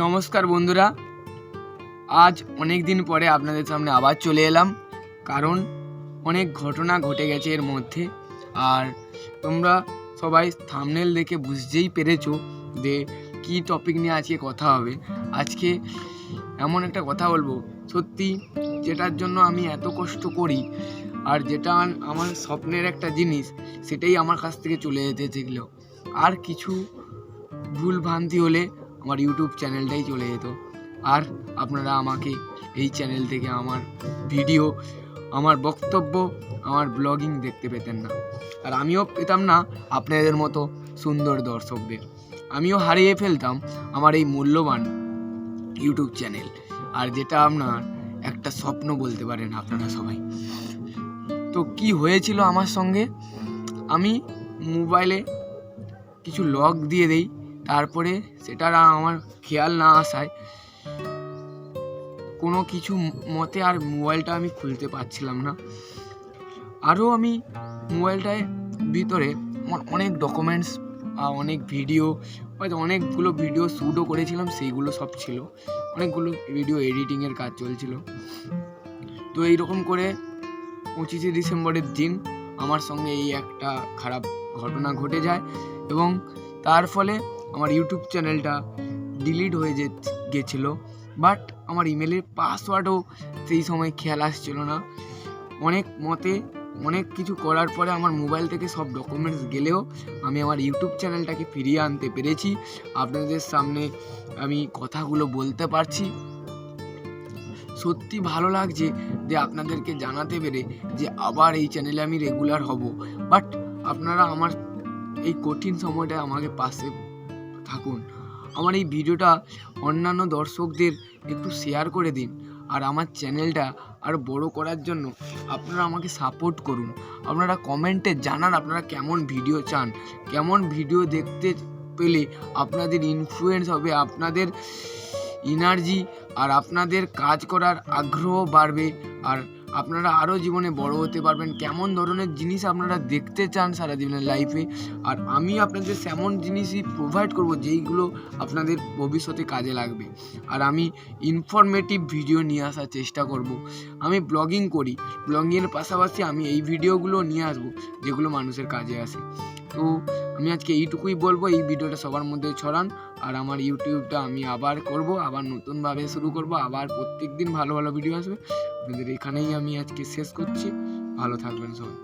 নমস্কার বন্ধুরা, আজ অনেক দিন পরে আপনাদের সামনে আবার চলে এলাম। কারণ অনেক ঘটনা ঘটে গেছে এর মধ্যে। আর তোমরা সবাই থাম্বনেল দেখে বুঝতেই পেরেছো যে কী টপিক নিয়ে আজকে কথা হবে। আজকে এমন একটা কথা বলবো সত্যি, যেটার জন্য আমি এত কষ্ট করি আর যেটা আমার স্বপ্নের একটা জিনিস, সেটাই আমার কাছ থেকে চলে যেতে দেখলো। আর কিছু ভুল ভ্রান্তি হলে আমার ইউটিউব চ্যানেলটাই চলে যেত, আর আপনারা আমাকে এই চ্যানেল থেকে আমার ভিডিও, আমার বক্তব্য, আমার ব্লগিং দেখতে পেতেন না। আর আমিও পেতাম না আপনাদের মতো সুন্দর দর্শকদের। আমিও হারিয়ে ফেলতাম আমার এই মূল্যবান ইউটিউব চ্যানেল, আর যেটা আপনার একটা স্বপ্ন বলতে পারেন আপনারা সবাই। তো কি হয়েছিল আমার সঙ্গে, আমি মোবাইলে কিছু লগ দিয়ে দেই, তারপরে সেটার আমার খেয়াল না আসায় কোনো কিছু মতে আর মোবাইলটা আমি খুলতে পারছিলাম না। আরও আমি মোবাইলটায় ভিতরে আমার অনেক ডকুমেন্টস, অনেক ভিডিও, হয়তো অনেকগুলো ভিডিও শ্যুটও করেছিলাম, সেইগুলো সব ছিল। অনেকগুলো ভিডিও এডিটিংয়ের কাজ চলছিল। তো এইরকম করে 25শে ডিসেম্বরের দিন আমার সঙ্গে এই একটা খারাপ ঘটনা ঘটে যায়, এবং তার ফলে আমার ইউটিউব চ্যানেলটা ডিলিট হয়ে গেছিলো। বাট আমার ইমেলের পাসওয়ার্ডও সেই সময় খেয়াল আসছিল না। অনেক মতে অনেক কিছু করার পরে আমার মোবাইল থেকে সব ডকুমেন্টস গেলেও আমি আমার ইউটিউব চ্যানেলটাকে ফিরিয়ে আনতে পেরেছি। আপনাদের সামনে আমি কথাগুলো বলতে পারছি। সত্যি ভালো লাগছে যে আপনাদেরকে জানাতে পেরে যে আবার এই চ্যানেলে আমি রেগুলার হব। বাট আপনারা আমার এই কঠিন সময়টা আমাকে পাশে থাকুন। আমার এই ভিডিওটা অন্যান্য দর্শকদের একটু শেয়ার করে দিন, আর আমার চ্যানেলটা আরও বড় করার জন্য আপনারা আমাকে সাপোর্ট করুন। আপনারা কমেন্টে জানান আপনারা কেমন ভিডিও চান, কেমন ভিডিও দেখতে পেলে আপনাদের ইনফ্লুয়েন্স হবে, আপনাদের এনার্জি আর আপনাদের কাজ করার আগ্রহ বাড়বে, আর আপনারা আরও জীবনে বড় হতে পারবেন। কেমন ধরনের জিনিস আপনারা দেখতে চান সারাদিনের লাইফে, আর আমি আপনাদের তেমন জিনিসই প্রোভাইড করব যেইগুলো আপনাদের ভবিষ্যতে কাজে লাগবে। আর আমি ইনফরমেটিভ ভিডিও নিয়ে আসার চেষ্টা করব। আমি ব্লগিং করি, ব্লগিংয়ের পাশাপাশি আমি এই ভিডিওগুলো নিয়ে আসবো যেগুলো মানুষের কাজে আসে। তো আমি আজকে এইটুকুই বলবো, এই ভিডিওটা সবার মধ্যে ছড়ান। আর আমার ইউটিউবটা আমি আবার করব, আবার নতুনভাবে শুরু করব, আবার প্রত্যেক দিন ভালো ভালো ভিডিও আসবে। আপনাদের এখানেই আমি আজকে শেষ করছি। ভালো থাকবেন সবাই।